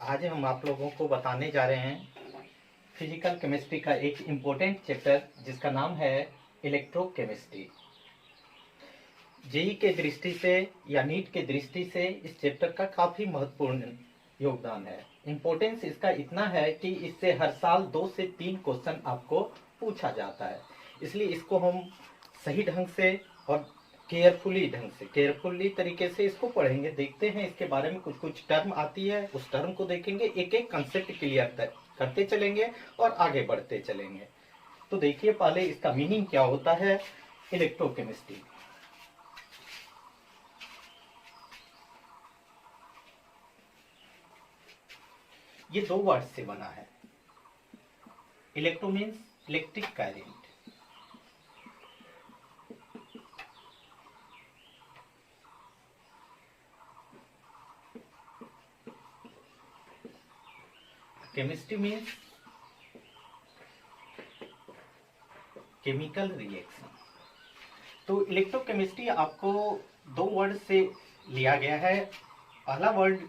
आज हम आप लोगों को बताने जा रहे हैं फिजिकल केमिस्ट्री का एक इम्पोर्टेंट चैप्टर जिसका नाम है इलेक्ट्रोकेमिस्ट्री। जेई के दृष्टि से या नीट के दृष्टि से इस चैप्टर का काफ़ी महत्वपूर्ण योगदान है। इम्पोर्टेंस इसका इतना है कि इससे हर साल 2 से 3 क्वेश्चन आपको पूछा जाता है, इसलिए इसको हम सही ढंग से और केयरफुली तरीके से इसको पढ़ेंगे। देखते हैं इसके बारे में कुछ कुछ टर्म आती है, उस टर्म को देखेंगे, एक एक कंसेप्ट क्लियर करते चलेंगे और आगे बढ़ते चलेंगे। तो देखिए पहले इसका मीनिंग क्या होता है इलेक्ट्रोकेमिस्ट्री। ये 2 वर्ड से बना है। Electro means electric current, chemistry means chemical reaction. तो इलेक्ट्रोकेमिस्ट्री आपको 2 वर्ड से लिया गया है। पहला वर्ड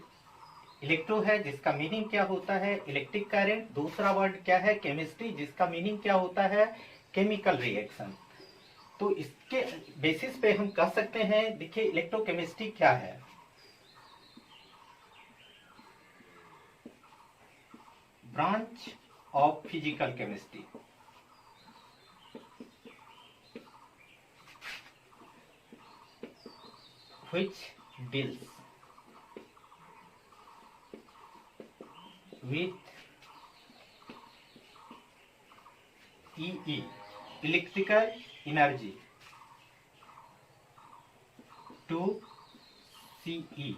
इलेक्ट्रो है जिसका मीनिंग क्या होता है इलेक्ट्रिक करंट। दूसरा वर्ड क्या है केमिस्ट्री जिसका मीनिंग क्या होता है केमिकल रिएक्शन। तो इसके बेसिस पे हम कह सकते हैं, देखिए इलेक्ट्रोकेमिस्ट्री क्या है। Branch of physical chemistry, which deals with EE electrical energy to CE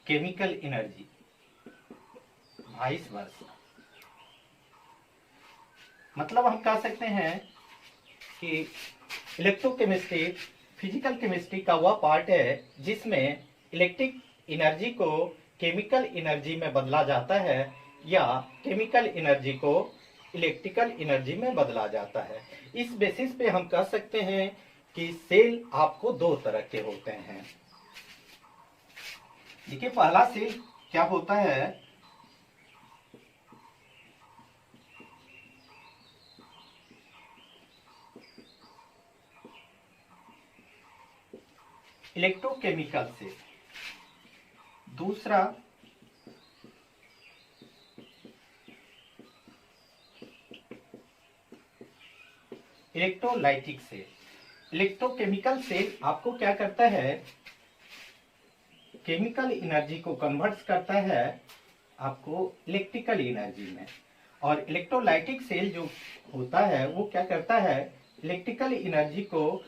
chemical energy vice versa. मतलब हम कह सकते हैं कि इलेक्ट्रोकेमिस्ट्री फिजिकल केमिस्ट्री का वह पार्ट है जिसमें इलेक्ट्रिक एनर्जी को केमिकल एनर्जी में बदला जाता है या केमिकल एनर्जी को इलेक्ट्रिकल एनर्जी में बदला जाता है। इस बेसिस पे हम कह सकते हैं कि सेल आपको 2 तरह के होते हैं। देखिए पहला सेल क्या होता है, इलेक्ट्रोकेमिकल सेल। दूसरा इलेक्ट्रोलाइटिक सेल। इलेक्ट्रोकेमिकल सेल आपको क्या करता है, केमिकल एनर्जी को कन्वर्ट करता है आपको इलेक्ट्रिकल एनर्जी में। और इलेक्ट्रोलाइटिक सेल जो होता है वो क्या करता है, इलेक्ट्रिकल एनर्जी को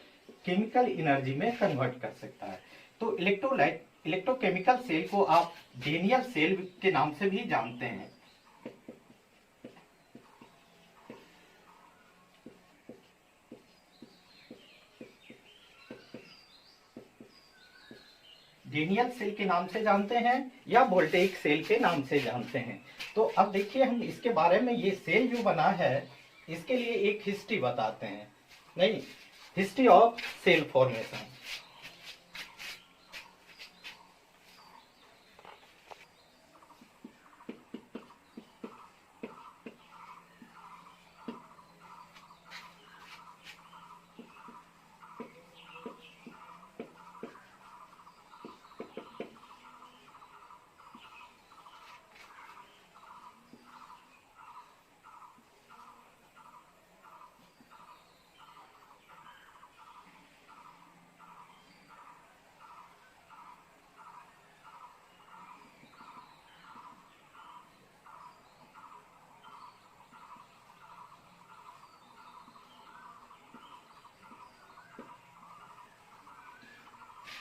केमिकल एनर्जी में कन्वर्ट कर सकता है। तो इलेक्ट्रोकेमिकल सेल को आप डेनियल सेल के नाम से भी जानते हैं। डेनियल सेल के नाम से जानते हैं या वोल्टेइक सेल के नाम से जानते हैं। तो अब देखिए हम इसके बारे में, ये सेल जो बना है इसके लिए एक हिस्ट्री बताते हैं, नहीं हिस्ट्री ऑफ सेल फॉर्मेशन।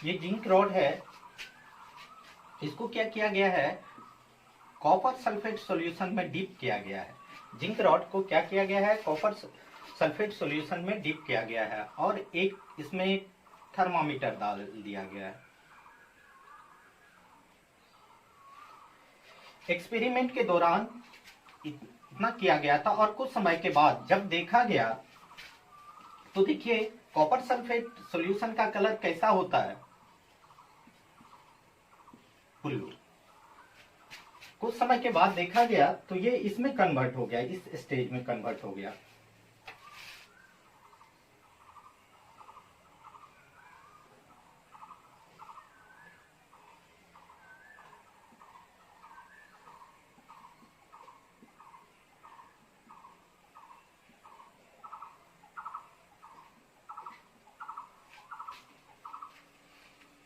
ये जिंक रॉड है, इसको क्या किया गया है, कॉपर सल्फेट सॉल्यूशन में डिप किया गया है। जिंक रॉड को क्या किया गया है, कॉपर सल्फेट सॉल्यूशन में डिप किया गया है और एक इसमें थर्मामीटर डाल दिया गया है। एक्सपेरिमेंट के दौरान इतना किया गया था और कुछ समय के बाद जब देखा गया तो देखिए कॉपर सल्फेट सॉल्यूशन का कलर कैसा होता है, ब्लू। कुछ समय के बाद देखा गया तो ये इसमें कन्वर्ट हो गया, इस स्टेज में कन्वर्ट हो गया।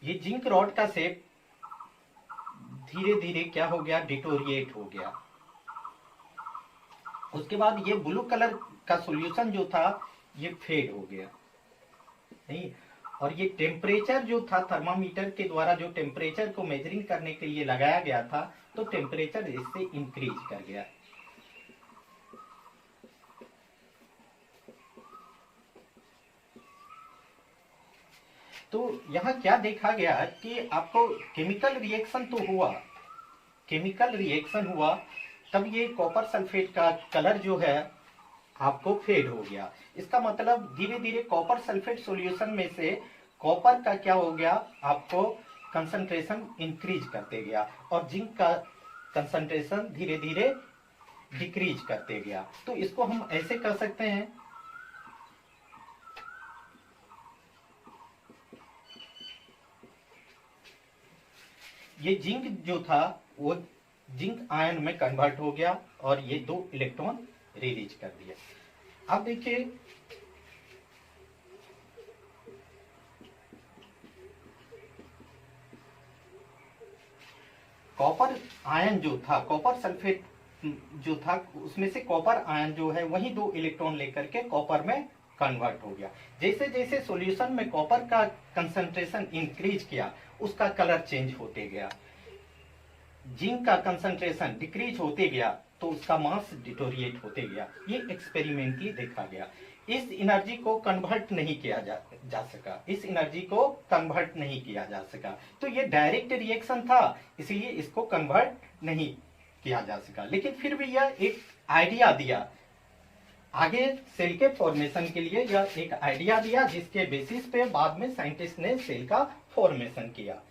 ये जिंक रॉड का शेप धीरे धीरे क्या हो गया, डिटोरिएट हो गया। उसके बाद ये ब्लू कलर का सॉल्यूशन जो था ये फेड हो गया, नहीं। और ये टेम्परेचर जो था थर्मामीटर के द्वारा जो टेम्परेचर को मेजरिंग करने के लिए लगाया गया था, तो टेम्परेचर इससे इंक्रीज कर गया। तो यहाँ क्या देखा गया कि आपको केमिकल रिएक्शन तो हुआ, केमिकल रिएक्शन हुआ, तब ये कॉपर सल्फेट का कलर जो है आपको फेड हो गया। इसका मतलब धीरे धीरे कॉपर सल्फेट सॉल्यूशन में से कॉपर का क्या हो गया, आपको कंसंट्रेशन इंक्रीज करते गया और जिंक का कंसंट्रेशन धीरे धीरे डिक्रीज करते गया। तो इसको हम ऐसे कर सकते हैं, ये जिंक जो था वो जिंक आयन में कन्वर्ट हो गया और ये 2 इलेक्ट्रॉन रिलीज कर दिया। अब देखिए कॉपर आयन जो था, कॉपर सल्फेट जो था, उसमें से कॉपर आयन जो है वही 2 इलेक्ट्रॉन लेकर के कॉपर में कन्वर्ट हो गया। जैसे जैसे सॉल्यूशन में कॉपर का कंसंट्रेशन इंक्रीज किया, उसका कलर चेंज होते गया। जिंक का कंसंट्रेशन डिक्रीज होते गया तो उसका मास डिटोरिएट होते गया। ये एक्सपेरिमेंटली देखा गया। इस एनर्जी को कन्वर्ट नहीं किया जा सका, इस एनर्जी को कन्वर्ट नहीं किया जा सका। तो ये डायरेक्ट रिएक्शन था, इसलिए इसको कन्वर्ट नहीं किया जा सका। लेकिन फिर भी यह एक आइडिया दिया, आगे सेल के फॉर्मेशन के लिए यह एक आइडिया दिया, जिसके बेसिस पे बाद में साइंटिस्ट ने सेल का फॉर्मेशन किया।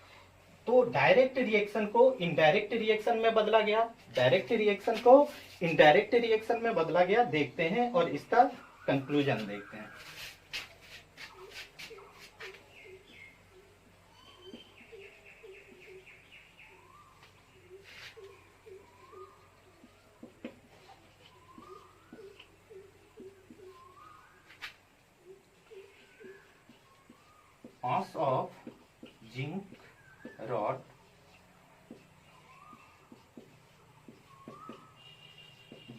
तो डायरेक्ट रिएक्शन को इनडायरेक्ट रिएक्शन में बदला गया, डायरेक्ट रिएक्शन को इनडायरेक्ट रिएक्शन में बदला गया। देखते हैं और इसका कंक्लूजन देखते हैं। Mass of zinc rod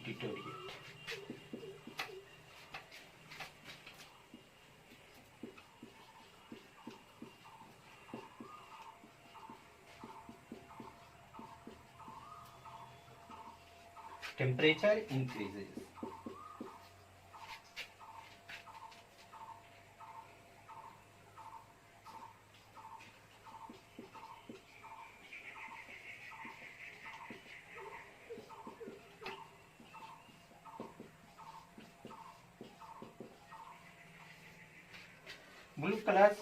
deteriorate. Temperature increases. Blue colour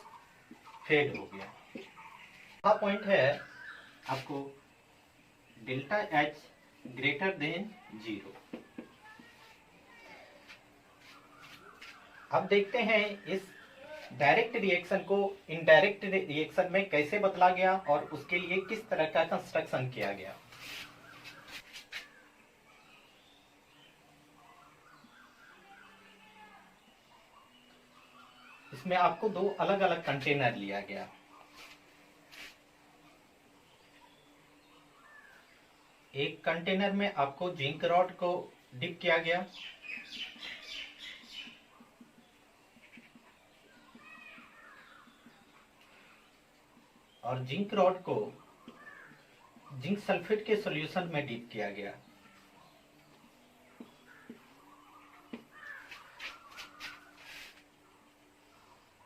fade हो गया। अगला पॉइंट है आपको डेल्टा एच ग्रेटर देन 0। अब देखते हैं इस डायरेक्ट रिएक्शन को इनडायरेक्ट रिएक्शन में कैसे बदला गया और उसके लिए किस तरह का कंस्ट्रक्शन किया गया। इसमें आपको 2 अलग अलग कंटेनर लिया गया। एक कंटेनर में आपको जिंक रॉड को डिप किया गया, और जिंक रॉड को जिंक सल्फेट के सॉल्यूशन में डिप किया गया।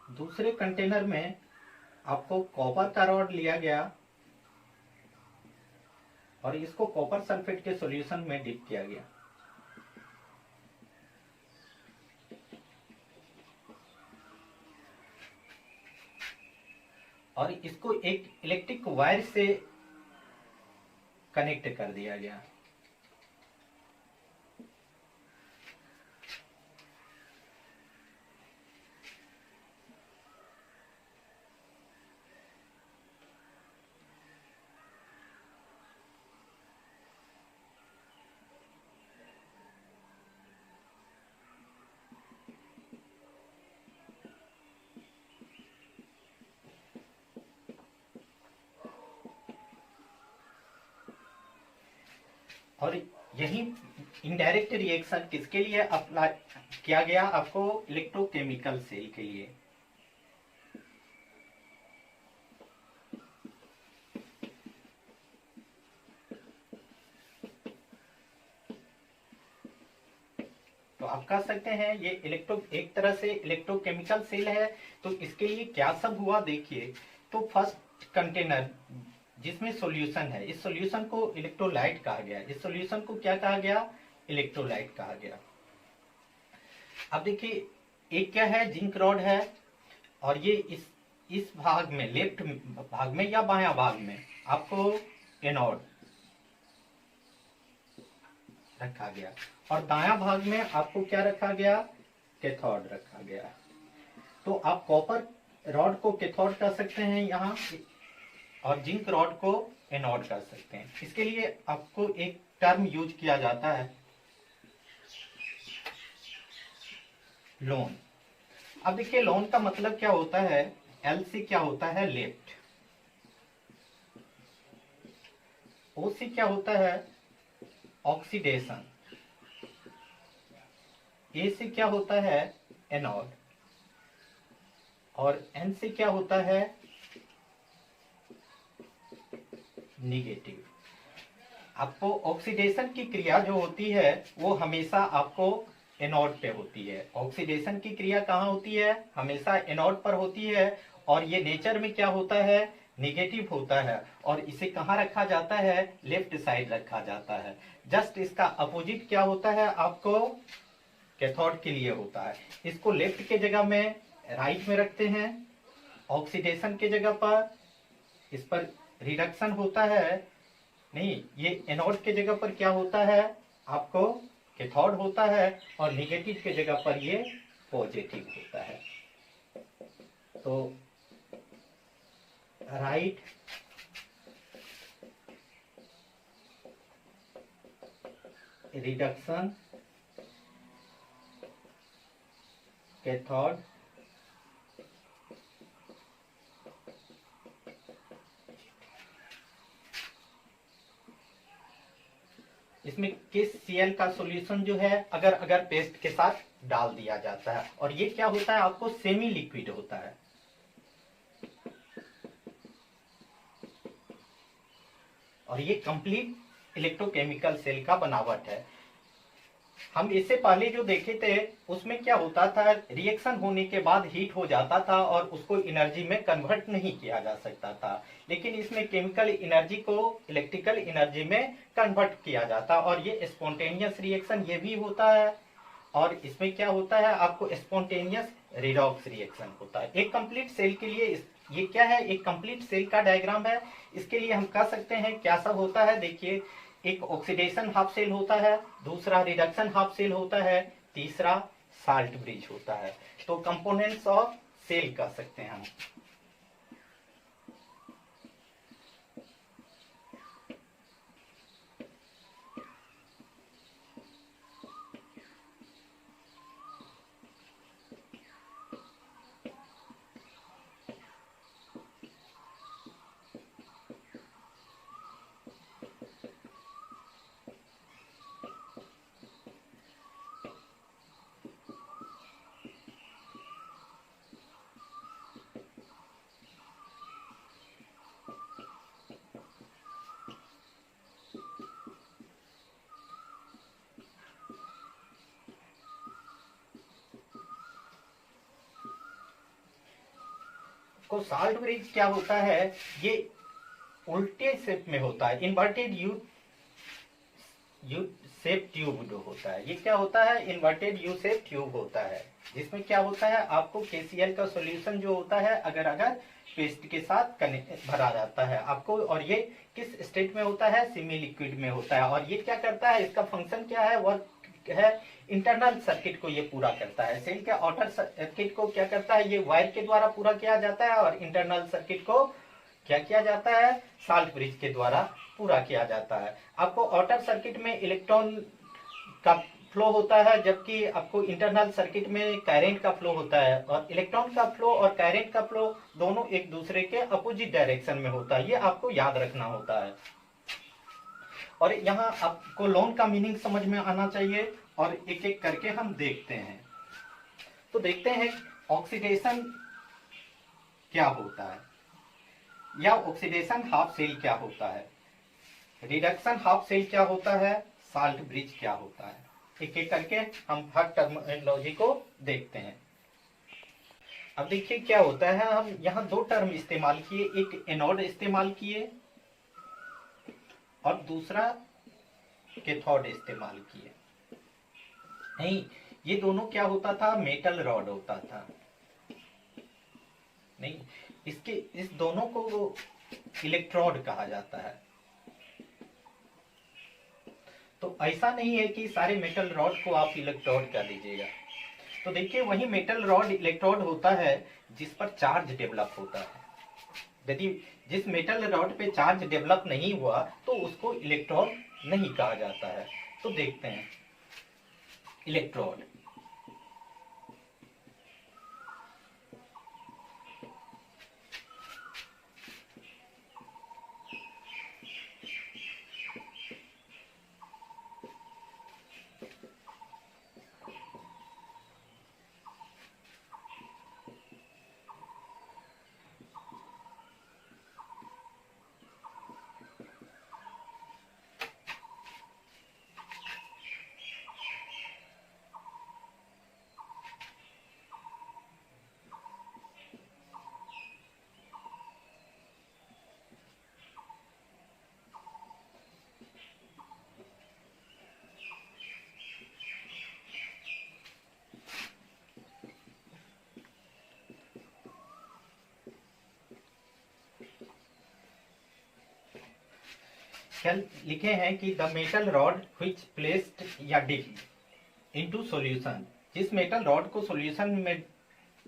दूसरे कंटेनर में आपको कॉपर का रॉड लिया गया और इसको कॉपर सल्फेट के सॉल्यूशन में डिप किया गया। और इसको एक इलेक्ट्रिक वायर से कनेक्ट कर दिया गया। और यही इनडायरेक्ट रिएक्शन किसके लिए अप्लाई किया गया? आपको इलेक्ट्रोकेमिकल सेल के लिए। तो आप कह सकते हैं ये एक तरह से इलेक्ट्रोकेमिकल सेल है। तो इसके लिए क्या सब हुआ देखिए। तो फर्स्ट कंटेनर जिसमें सॉल्यूशन है, इस सॉल्यूशन को इलेक्ट्रोलाइट कहा गया। इस सॉल्यूशन को क्या कहा गया? इलेक्ट्रोलाइट कहा गया। अब देखिए एक क्या है, जिंक रॉड है, और ये इस भाग में, लेफ्ट भाग में या बायां भाग में आपको एनोड रखा गया, और दायां भाग में आपको क्या रखा गया? कैथोड रखा गया। तो आप कॉपर रॉड को कैथोड कर सकते हैं यहाँ, और जिंक रॉड को एनोड कर सकते हैं। इसके लिए आपको एक टर्म यूज किया जाता है, लोन। अब देखिए लोन का मतलब क्या होता है? एल से क्या होता है? लेफ्ट। ओ से क्या होता है? ऑक्सीडेशन। ए से क्या होता है? एनोड। और एन से क्या होता है? निगेटिव। आपको ऑक्सीडेशन की क्रिया जो होती है वो हमेशा आपको एनोड पे होती है। ऑक्सीडेशन की क्रिया कहाँ होती है? हमेशा एनोड पर होती है। और ये नेचर में क्या होता है? निगेटिव होता है। और इसे कहाँ रखा जाता है? लेफ्ट साइड रखा जाता है। जस्ट इसका अपोजिट क्या होता है? आपको कैथोड के लिए होता है। इसको लेफ्ट के जगह में राइट में रखते हैं, ऑक्सीडेशन के जगह पर। इस पर रिडक्शन होता है, नहीं, ये एनोड के जगह पर क्या होता है? आपको कैथोड होता है। और निगेटिव के जगह पर ये पॉजिटिव होता है। तो राइट रिडक्शन कैथोड, इसमें KCl का सॉल्यूशन जो है अगर पेस्ट के साथ डाल दिया जाता है, और ये क्या होता है? आपको सेमी लिक्विड होता है। और ये कंप्लीट इलेक्ट्रोकेमिकल सेल का बनावट है। हम इससे पहले जो देखे थे उसमें क्या होता था? रिएक्शन होने के बाद हीट हो जाता था और उसको एनर्जी में कन्वर्ट नहीं किया जा सकता था। लेकिन इसमें केमिकल एनर्जी को इलेक्ट्रिकल एनर्जी में कन्वर्ट किया जाता, और ये स्पॉन्टेनियस रिएक्शन ये भी होता है। और इसमें क्या होता है? आपको स्पॉन्टेनियस रिडॉक्स रिएक्शन होता है। एक कंप्लीट सेल के लिए ये क्या है? एक कंप्लीट सेल का डायग्राम है। इसके लिए हम कह सकते हैं क्या सब होता है। देखिए एक ऑक्सीडेशन हाफ सेल होता है, दूसरा रिडक्शन हाफ सेल होता है, तीसरा साल्ट ब्रिज होता है। तो कंपोनेंट्स ऑफ सेल कह सकते हैं हम। को साल्ट ब्रिज क्या होता है? ये उल्टे शेप में होता है, इन्वर्टेड यू शेप ट्यूब जो होता है। ये क्या होता है? इन्वर्टेड यू शेप ट्यूब होता है, जिसमें क्या होता है? आपको KCl का सॉल्यूशन जो होता है अगर पेस्ट के साथ भरा जाता है आपको। और ये किस स्टेट में होता है? सेमी लिक्विड में होता है। और ये क्या करता है, इसका फंक्शन क्या है? वर्क है इंटरनल सर्किट को ये पूरा करता है। सेल के आउटर सर्किट को क्या करता है? ये वायर के द्वारा पूरा किया जाता है। और इंटरनल सर्किट को क्या किया जाता है? साल्ट ब्रिज के द्वारा पूरा किया जाता है। आपको आउटर सर्किट में इलेक्ट्रॉन का फ्लो होता है, जबकि आपको इंटरनल सर्किट में करंट का फ्लो होता है। और इलेक्ट्रॉन का फ्लो और करंट का फ्लो दोनों एक दूसरे के अपोजिट डायरेक्शन में होता है, ये आपको याद रखना होता है। और यहाँ आपको लोन का मीनिंग समझ में आना चाहिए, और एक एक करके हम देखते हैं। तो देखते हैं ऑक्सीडेशन क्या होता है, या ऑक्सीडेशन हाफ सेल क्या होता है, रिडक्शन हाफ सेल क्या होता है, साल्ट ब्रिज क्या होता है। एक एक करके हम हर टर्मिनोलॉजी को देखते हैं। अब देखिए क्या होता है, हम यहाँ दो टर्म इस्तेमाल किए, एक एनोड इस्तेमाल किए और दूसरा कैथोड इस्तेमाल किए। नहीं, ये दोनों क्या होता था? मेटल रॉड होता था। नहीं, इस दोनों को इलेक्ट्रोड कहा जाता है। तो ऐसा नहीं है कि सारे मेटल रॉड को आप इलेक्ट्रोड कर दीजिएगा। तो देखिए वही मेटल रॉड इलेक्ट्रोड होता है जिस पर चार्ज डेवलप होता है। यदि जिस मेटल रॉड पे चार्ज डेवलप नहीं हुआ तो उसको इलेक्ट्रोड नहीं कहा जाता है। तो देखते हैं इलेक्ट्रोड। क्या लिखे हैं कि the metal rod which placed या डिप इनटू सॉल्यूशन, जिस मेटल रॉड को सॉल्यूशन में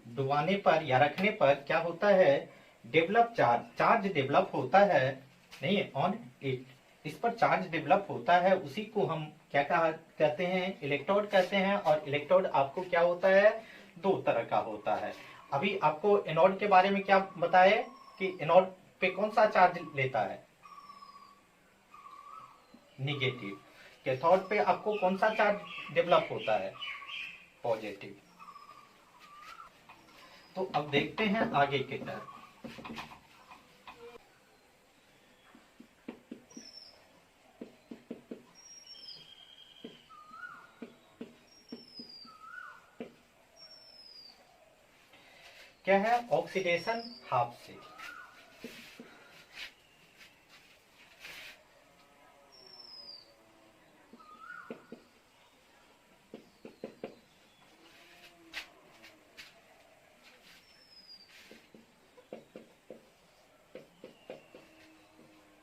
डुबाने पर या रखने पर क्या होता है? डेवलप चार्ज डेवलप होता है। नहीं, ऑन इट, इस पर चार्ज डेवलप होता है, उसी को हम क्या कहते हैं? इलेक्ट्रोड कहते हैं। और इलेक्ट्रोड आपको क्या होता है? दो तरह का होता है। अभी आपको एनोड के बारे में क्या बताए कि एनोड पे कौन सा चार्ज लेता है? निगेटिव। कैथोड पे आपको कौन सा चार्ज डेवलप होता है? पॉजिटिव। तो अब देखते हैं आगे के टर्म। क्या है? Oxidation half cell.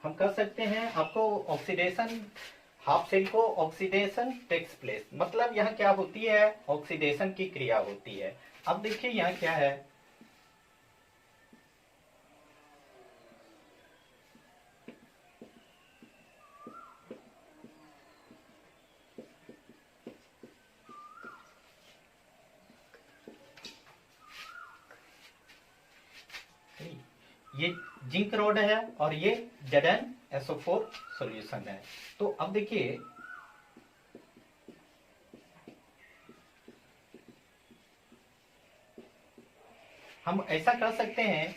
हम कर सकते हैं, आपको ऑक्सीडेशन हाफ सेल को ऑक्सीडेशन टेक्स प्लेस, मतलब यहाँ क्या होती है? ऑक्सीडेशन की क्रिया होती है। अब देखिए यहाँ क्या है, ये जिंक रॉड है और ये ZnSO4 सॉल्यूशन है। तो अब देखिए हम ऐसा कर सकते हैं,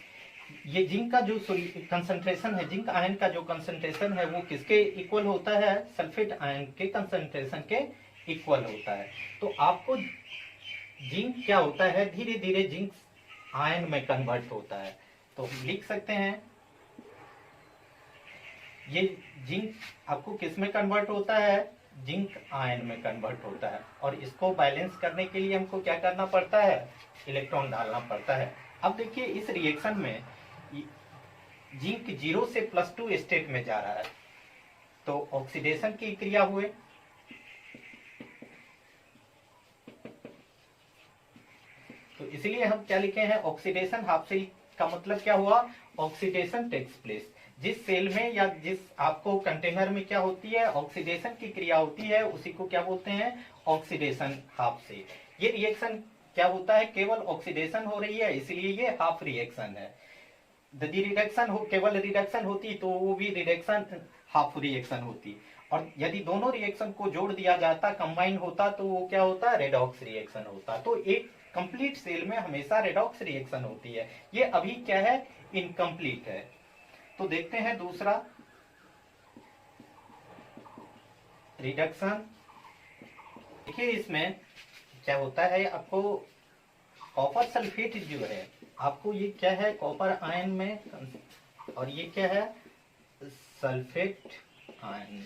ये जिंक का जो कंसंट्रेशन है, जिंक आयन का जो कंसंट्रेशन है वो किसके इक्वल होता है? सल्फेट आयन के कंसंट्रेशन के इक्वल होता है। तो आपको जिंक क्या होता है? धीरे धीरे जिंक आयन में कन्वर्ट होता है। तो हम लिख सकते हैं ये जिंक आपको किस में कन्वर्ट होता है? जिंक आयन में कन्वर्ट होता है। और इसको बैलेंस करने के लिए हमको क्या करना पड़ता है? इलेक्ट्रॉन डालना पड़ता है। अब देखिए इस रिएक्शन में जिंक 0 से +2 स्टेट में जा रहा है, तो ऑक्सीडेशन की क्रिया हुए। तो इसलिए हम क्या लिखे हैं, ऑक्सीडेशन हाफ सेल का मतलब क्या हुआ, ऑक्सीडेशन टेक्स प्लेस। जिस सेल में या जिस आपको कंटेनर में क्या होती है, ऑक्सीडेशन की क्रिया होती है, उसी को क्या बोलते हैं, ऑक्सीडेशन हाफ सेल। ये रिएक्शन क्या होता है, केवल ऑक्सीडेशन हो रही है, इसलिए ये हाफ रिएक्शन है। यदि रिडक्शन हो, केवल रिडक्शन होती तो वो भी रिडक्शन हाफ रिएक्शन होती, और यदि दोनों रिएक्शन को जोड़ दिया जाता, कंबाइन होता, तो वो क्या होता, रेडॉक्स रिएक्शन होता। तो एक कंप्लीट सेल में हमेशा रेडॉक्स रिएक्शन होती है। ये अभी क्या है, इनकम्प्लीट है। तो देखते हैं दूसरा, रिडक्शन। देखिए इसमें क्या होता है, आपको कॉपर सल्फेट जो है, आपको ये क्या है, कॉपर आयन में, और ये क्या है, सल्फेट आयन।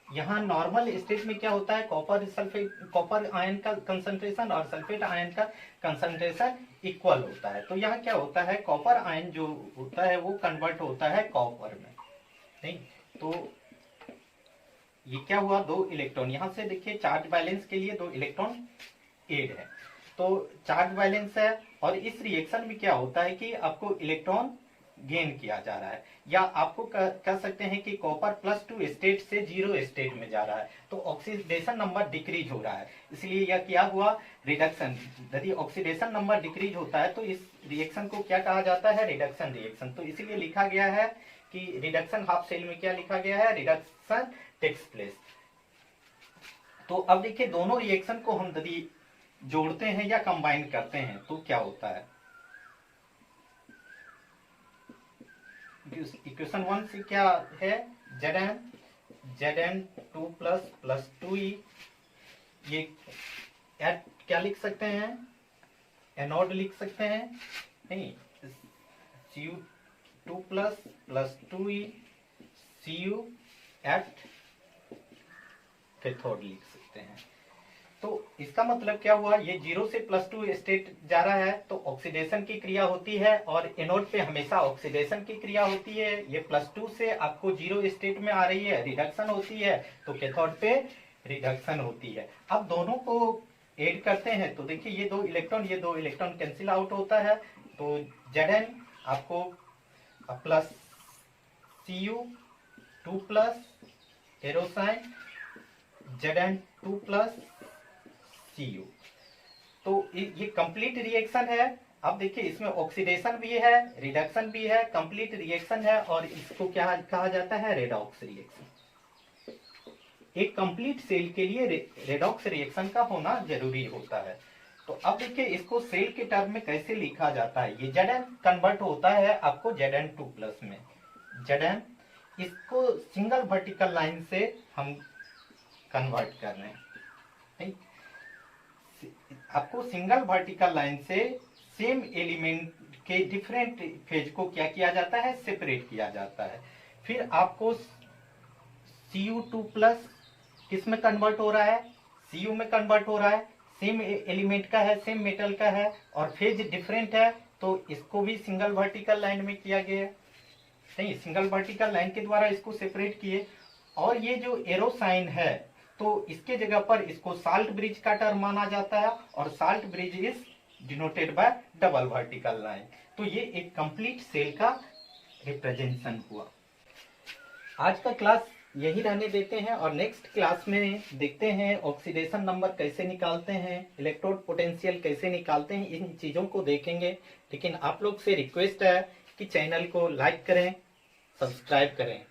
यहाँ नॉर्मल स्टेट में क्या होता है, कॉपर सल्फेट, कॉपर आयन का कंसंट्रेशन और सल्फेट आयन का कंसंट्रेशन इक्वल होता है। तो यहाँ क्या होता है, कॉपर आयन जो होता है वो कन्वर्ट होता है कॉपर में, नहीं। तो ये क्या हुआ, 2 इलेक्ट्रॉन, यहाँ से देखिए चार्ज बैलेंस के लिए 2 इलेक्ट्रॉन एड है, तो चार्ज बैलेंस है। और इस रिएक्शन में क्या होता है कि आपको इलेक्ट्रॉन गेन किया जा रहा है, या आपको कह सकते हैं कि कॉपर +2 स्टेट से 0 स्टेट में जा रहा है, तो ऑक्सीडेशन नंबर डिक्रीज हो रहा है, इसलिए यह क्या हुआ, रिडक्शन। यदि ऑक्सीडेशन नंबर डिक्रीज होता है तो इस रिएक्शन को क्या कहा जाता है, रिडक्शन रिएक्शन। तो इसीलिए लिखा गया है कि रिडक्शन हाफ सेल में क्या लिखा गया है, रिडक्शन टेक्स प्लेस। तो अब देखिए दोनों रिएक्शन को हम यदि जोड़ते हैं या कंबाइन करते हैं तो क्या होता है, इक्वेशन 1 से क्या है, Zn 2 + 2e, ये क्या लिख सकते हैं, एनोड लिख सकते हैं, नहीं, Cu 2 + 2e Cu at cathode लिख सकते हैं। तो इसका मतलब क्या हुआ, ये 0 से +2 स्टेट जा रहा है, तो ऑक्सीडेशन की क्रिया होती है, और एनोड पे हमेशा ऑक्सीडेशन की क्रिया होती है। ये +2 से आपको 0 स्टेट में आ रही है, रिडक्शन होती है, तो कैथोड पे रिडक्शन होती है। अब दोनों को ऐड करते हैं तो देखिए ये 2 इलेक्ट्रॉन, ये 2 इलेक्ट्रॉन कैंसिल आउट होता है, तो Zn आपको plus Cu 2 arrow sign Zn 2 Cu। तो ये कंप्लीट रिएक्शन है। अब देखिए इसमें ऑक्सीडेशन भी है, रिडक्शन भी है, कंप्लीट रिएक्शन है, और इसको क्या कहा जाता है, रेडॉक्स रिएक्शन। एक कंप्लीट सेल के लिए रेडॉक्स रिएक्शन का होना जरूरी होता है। तो अब देखिए इसको सेल के टर्म में कैसे लिखा जाता है, ये Zn कन्वर्ट होता है आपको Zn 2 में। Zn इसको सिंगल वर्टिकल लाइन से हम कन्वर्ट कर रहे हैं, नहीं? आपको सिंगल वर्टिकल लाइन से सेम एलिमेंट के डिफरेंट फेज को क्या किया जाता है, सेपरेट किया जाता है। फिर आपको Cu2 किस में कन्वर्ट हो रहा है, Cu में कन्वर्ट हो रहा है, सेम एलिमेंट का है, सेम मेटल का है, और फेज डिफरेंट है, तो इसको भी सिंगल वर्टिकल लाइन में किया गया, नहीं, सिंगल वर्टिकल लाइन के द्वारा इसको सेपरेट किए। और ये जो एरो साइन है, तो इसके जगह पर इसको साल्ट ब्रिज का टर्म माना जाता है, और salt bridge is denoted by double vertical line. तो ये एक कंप्लीट सेल का रिप्रेजेंटेशन हुआ। आज का क्लास यही रहने देते हैं, और नेक्स्ट क्लास में देखते हैं ऑक्सीडेशन नंबर कैसे निकालते हैं, इलेक्ट्रोड पोटेंशियल कैसे निकालते हैं, इन चीजों को देखेंगे। लेकिन आप लोग से रिक्वेस्ट है कि चैनल को लाइक करें, सब्सक्राइब करें।